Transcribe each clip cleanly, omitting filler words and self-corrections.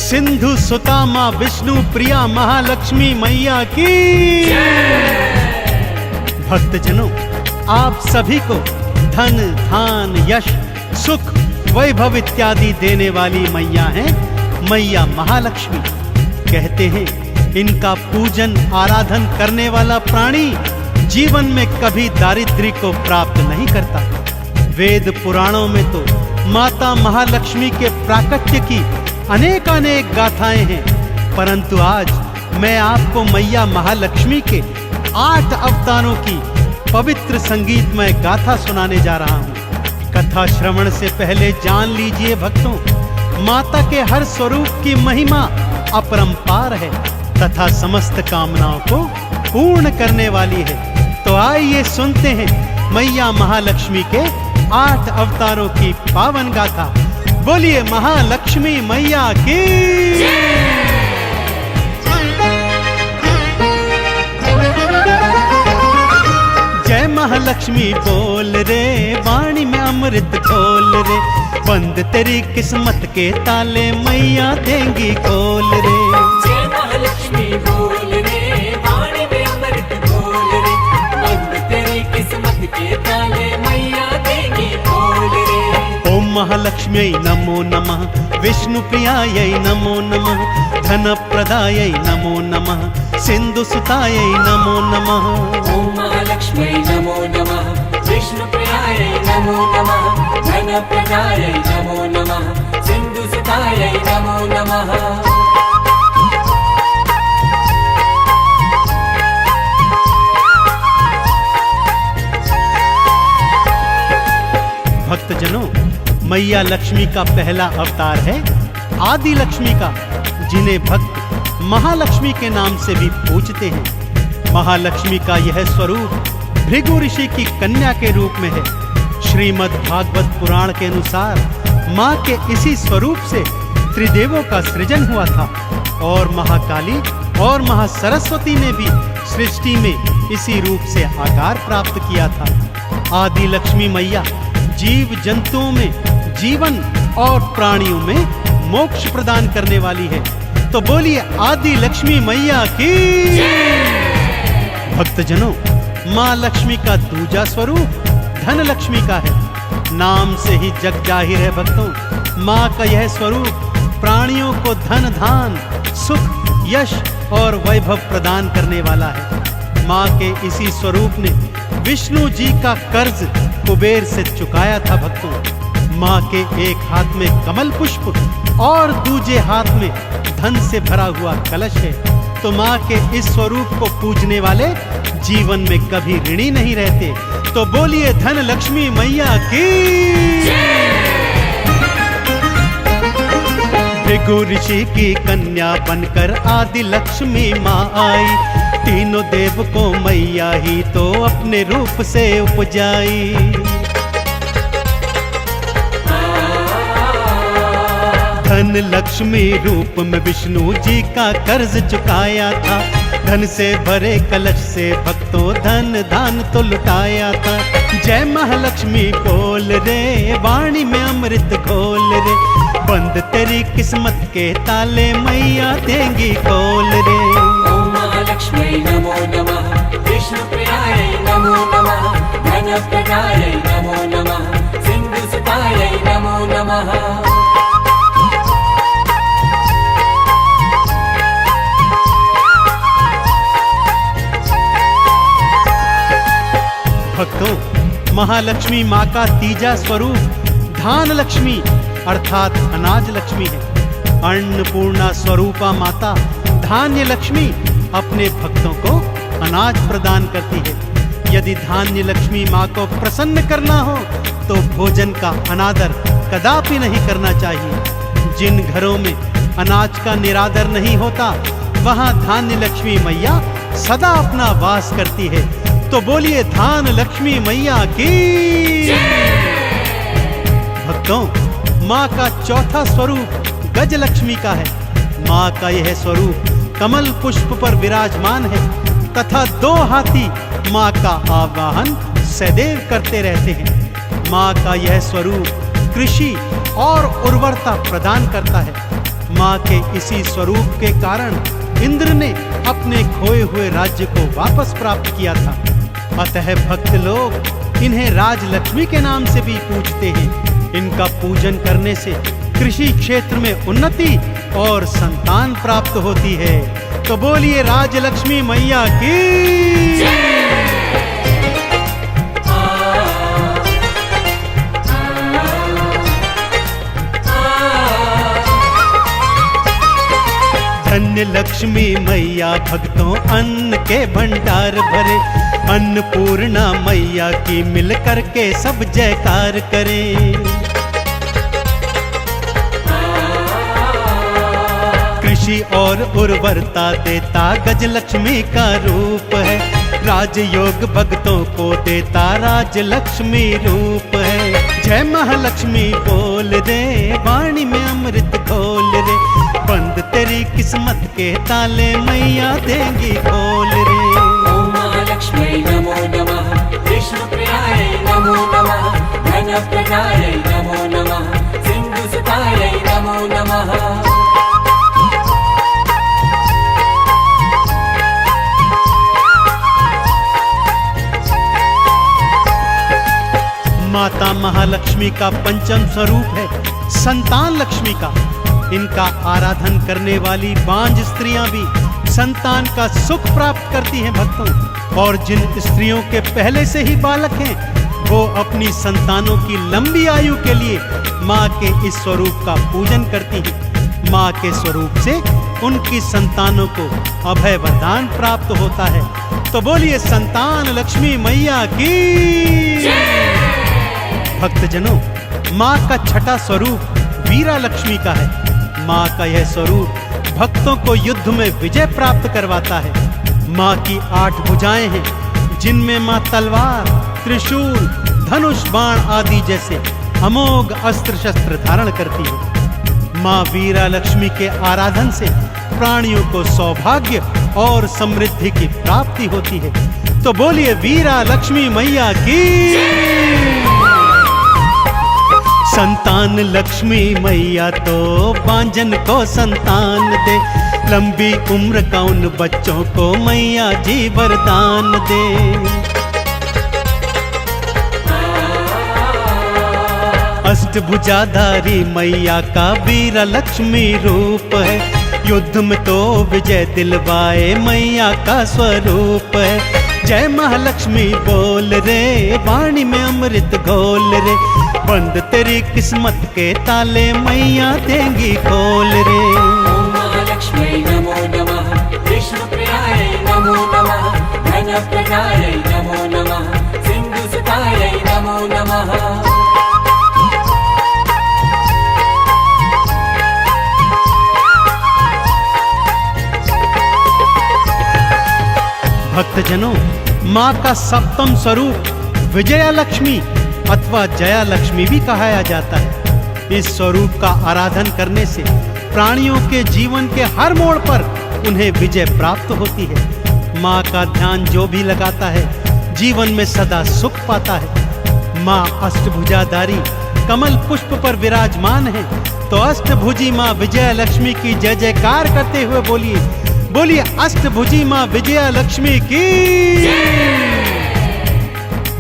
सिंधु सुता माँ विष्णु प्रिया महालक्ष्मी मैया की। भक्तजनों, आप सभी को धन धान यश सुख वैभव इत्यादि देने वाली मैया हैं मैया महालक्ष्मी। कहते हैं इनका पूजन आराधन करने वाला प्राणी जीवन में कभी दारिद्र्य को प्राप्त नहीं करता। वेद पुराणों में तो माता महालक्ष्मी के प्राकट्य की अनेकानेक गाथाएं हैं, परंतु आज मैं आपको मैया महालक्ष्मी के 8 अवतारों की पवित्र संगीतमय गाथा सुनाने जा रहा हूँ। कथा श्रवण से पहले जान लीजिए भक्तों, माता के हर स्वरूप की महिमा अपरंपार है तथा समस्त कामनाओं को पूर्ण करने वाली है। तो आइए सुनते हैं मैया महालक्ष्मी के 8 अवतारों की पावन गाथा। बोलिए महालक्ष्मी मैया की। जय महालक्ष्मी बोल रे, वाणी में अमृत घोल रे, बंद तेरी किस्मत के ताले मैया देंगी खोल रे। जय महालक्ष्मी बोल रे, वाणी में अमृत घोल रे, बंद तेरी किस्मत के ताले मैया देंगी खोल रे। ओम महालक्ष्म्यै नमो नमः, विष्णु प्रियायै नमो नमः, धन प्रदायै नमो नमः, सिंधु सुतायै नमो नमः। ओम महालक्ष्म्यै नमो नमः, विष्णु प्रियायै नमो नमः, धन प्रदायै नमो नमः, सिंधु सुतायै नमो नमः। भक्तजनों, मैया लक्ष्मी का पहला अवतार है आदि लक्ष्मी का, जिन्हें भक्त महालक्ष्मी के नाम से भी पूजते हैं। महालक्ष्मी का यह स्वरूप भृगु ऋषि की कन्या के रूप में है। श्रीमद् भागवत पुराण के अनुसार माँ के इसी स्वरूप से त्रिदेवों का सृजन हुआ था और महाकाली और महासरस्वती ने भी सृष्टि में इसी रूप से आकार प्राप्त किया था। आदि लक्ष्मी मैया जीव जंतुओं में जीवन और प्राणियों में मोक्ष प्रदान करने वाली है। तो बोलिए आदि लक्ष्मी मैया की। भक्तजनों, माँ लक्ष्मी का दूजा स्वरूप धन लक्ष्मी का है। नाम से ही जग जाहिर है भक्तों, माँ का यह स्वरूप प्राणियों को धन धान सुख यश और वैभव प्रदान करने वाला है। माँ के इसी स्वरूप ने विष्णु जी का कर्ज कुबेर से चुकाया था भक्तों। माँ के एक हाथ में कमल पुष्प और दूजे हाथ में धन से भरा हुआ कलश है। तो माँ के इस स्वरूप को पूजने वाले जीवन में कभी ऋणी नहीं रहते। तो बोलिए धन लक्ष्मी मैया की। भृगु ऋषि की कन्या बनकर आदि लक्ष्मी माँ आई, तीनों देव को मैया ही तो अपने रूप से उपजाई। धन लक्ष्मी रूप में विष्णु जी का कर्ज चुकाया था, धन से भरे कलश से भक्तों धन दान तो लुटाया था। जय महालक्ष्मी बोल रे, वाणी में अमृत घोल रे, बंद तेरी किस्मत के ताले मैया देंगी खोल रे। ओम महालक्ष्मी नमो नमः, विष्णु प्रियायै नमो नमः, धन प्रदायै नमो नमः, सिंधु सुतायै नमो नमः। भक्तों, महालक्ष्मी माँ का तीजा स्वरूप धान लक्ष्मी अर्थात अनाज लक्ष्मी है। अन्नपूर्णा स्वरूपा माता धान्य लक्ष्मी अपने भक्तों को अनाज प्रदान करती है। यदि धान्य लक्ष्मी माँ को प्रसन्न करना हो तो भोजन का अनादर कदापि नहीं करना चाहिए। जिन घरों में अनाज का निरादर नहीं होता, वहां धान्य लक्ष्मी मैया सदा अपना वास करती है। तो बोलिए धान लक्ष्मी मैया की। भक्तों, माँ का चौथा स्वरूप गज लक्ष्मी का है। माँ का यह स्वरूप कमल पुष्प पर विराजमान है तथा 2 हाथी माँ का आवाहन सदैव करते रहते हैं। माँ का यह स्वरूप कृषि और उर्वरता प्रदान करता है। माँ के इसी स्वरूप के कारण इंद्र ने अपने खोए हुए राज्य को वापस प्राप्त किया था। अतः भक्त लोग इन्हें राजलक्ष्मी के नाम से भी पूजते हैं। इनका पूजन करने से कृषि क्षेत्र में उन्नति और संतान प्राप्त होती है। तो बोलिए राजलक्ष्मी मैया की। धन्य लक्ष्मी मैया भक्तों अन्न के भंडार भरे। अन्नपूर्णा मैया की मिल करके सब जयकार करें। कृषि और उर्वरता देता गजलक्ष्मी का रूप है। राजयोग भक्तों को देता राजलक्ष्मी रूप है। जय महालक्ष्मी बोल रे, वाणी में अमृत घोल रे। बंद तेरी किस्मत के ताले मैया देंगी खोल रे। ओम महालक्ष्मी नमो नमः, विष्णु प्रियाय नमो नमः, धन प्रदाय नमो नमः, सिंधु सुताय नमो नमः। माता महालक्ष्मी का पंचम स्वरूप है संतान लक्ष्मी का। इनका आराधन करने वाली बांझ स्त्रियां भी संतान का सुख प्राप्त करती हैं भक्तों। और जिन स्त्रियों के पहले से ही बालक हैं वो अपनी संतानों की लंबी आयु के लिए माँ के इस स्वरूप का पूजन करती हैं। माँ के स्वरूप से उनकी संतानों को अभय वरदान प्राप्त होता है। तो बोलिए संतान लक्ष्मी मैया की। भक्तजनों, माँ का छठा स्वरूप वीरा लक्ष्मी का है। माँ का यह स्वरूप भक्तों को युद्ध में विजय प्राप्त करवाता है। माँ की 8 भुजाएं हैं जिनमें माँ तलवार, त्रिशूल, धनुष, बाण आदि जैसे अमोघ अस्त्र शस्त्र धारण करती है। माँ वीरा लक्ष्मी के आराधन से प्राणियों को सौभाग्य और समृद्धि की प्राप्ति होती है। तो बोलिए वीरा लक्ष्मी मैया की। संतान लक्ष्मी मैया तो बांझन को संतान दे। लंबी उम्र का उन बच्चों को मैया जी वरदान दे। अष्टभुजाधारी मैया का वीरा लक्ष्मी रूप है। युद्ध में तो विजय दिलवाए मैया का स्वरूप है। जय महालक्ष्मी बोल रे, वाणी में अमृत घोल रे। बंद तेरी किस्मत के ताले मैया देंगी खोल रे। ओम महालक्ष्मी नमो नमः, विष्णु प्रियाय नमो नमः, धन प्रदाय नमो नमः, सिंधु सुताय नमो नमः। भक्तजनों, माँ का सप्तम स्वरूप विजया लक्ष्मी अथवा जया लक्ष्मी भी कहा जाता है। इस स्वरूप का आराधन करने से प्राणियों के जीवन के हर मोड़ पर उन्हें विजय प्राप्त होती है। माँ का ध्यान जो भी लगाता है जीवन में सदा सुख पाता है। माँ अष्टभुजाधारी कमल पुष्प पर विराजमान है। तो अष्टभुजी माँ विजया लक्ष्मी की जय जयकार करते हुए बोलिए, बोलिए अष्टभुजी माँ विजया लक्ष्मी की।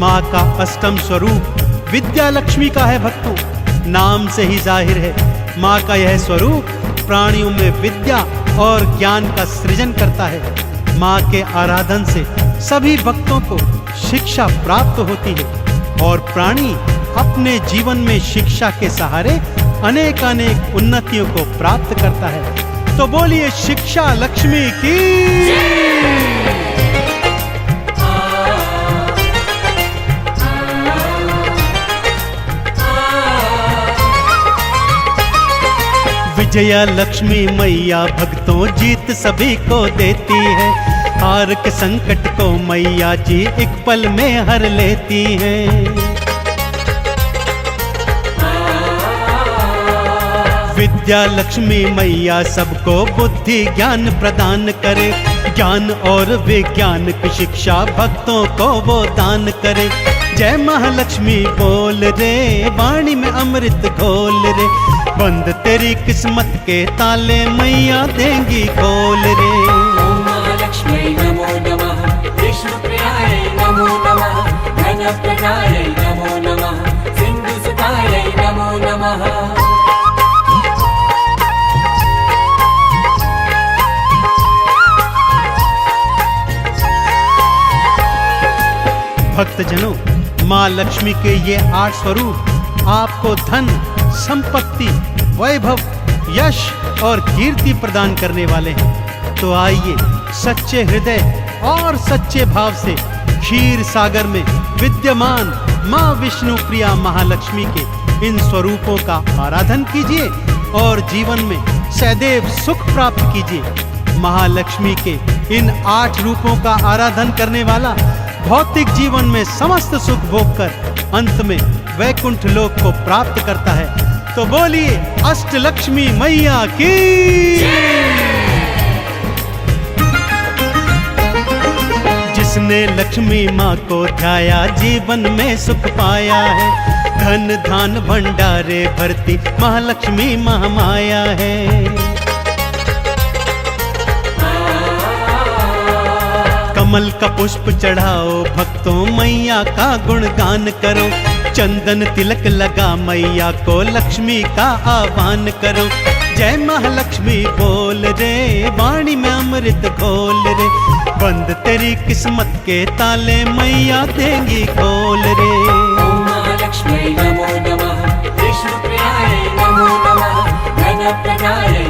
माँ का अष्टम स्वरूप विद्या लक्ष्मी का है भक्तों। नाम से ही जाहिर है माँ का यह स्वरूप प्राणियों में विद्या और ज्ञान का सृजन करता है। माँ के आराधन से सभी भक्तों को शिक्षा प्राप्त होती है और प्राणी अपने जीवन में शिक्षा के सहारे अनेक अनेक उन्नतियों को प्राप्त करता है। तो बोलिए शिक्षा लक्ष्मी की। विजया लक्ष्मी मैया भक्तों जीत सभी को देती है। हार के संकट को मैया जी एक पल में हर लेती हैं। विद्या लक्ष्मी मैया सबको बुद्धि ज्ञान प्रदान करे, ज्ञान और विज्ञान की शिक्षा भक्तों को वो दान करे। जय महालक्ष्मी बोल रे, वाणी में अमृत घोल रे, बंद तेरी किस्मत के ताले मैया देंगी खोल रे। ॐ महालक्ष्म्यै नमो नमः, विष्णुप्रियायै नमो नमः, धनप्रदायै नमो नमः, सिन्धुसुतायै नमो नमः। भक्तजनों, माँ लक्ष्मी के ये 8 स्वरूप आपको धन, संपत्ति, वैभव, यश और कीर्ति प्रदान करने वाले हैं। तो आइए सच्चे हृदय और सच्चे भाव से क्षीर सागर में विद्यमान माँ विष्णु प्रिया महालक्ष्मी के इन स्वरूपों का आराधन कीजिए और जीवन में सदैव सुख प्राप्त कीजिए। महालक्ष्मी के इन 8 रूपों का आराधन करने वाला भौतिक जीवन में समस्त सुख भोग कर अंत में वैकुंठ लोक को प्राप्त करता है। तो बोलिए अष्टलक्ष्मी मैया की। जिसने लक्ष्मी माँ को ध्याया जीवन में सुख पाया है, धन धान भंडारे भरती महालक्ष्मी महामाया है। कमल का पुष्प चढ़ाओ भक्तों, मैया का गुणगान करो, चंदन तिलक लगा मैया को लक्ष्मी का आह्वान करो। जय महालक्ष्मी बोल रे, वाणी में अमृत घोल रे, बंद तेरी किस्मत के ताले मैया देंगी खोल रे। ॐ महालक्ष्म्यै नमो नमः, विष्णुप्रियायै नमो नमः, धनप्रदायै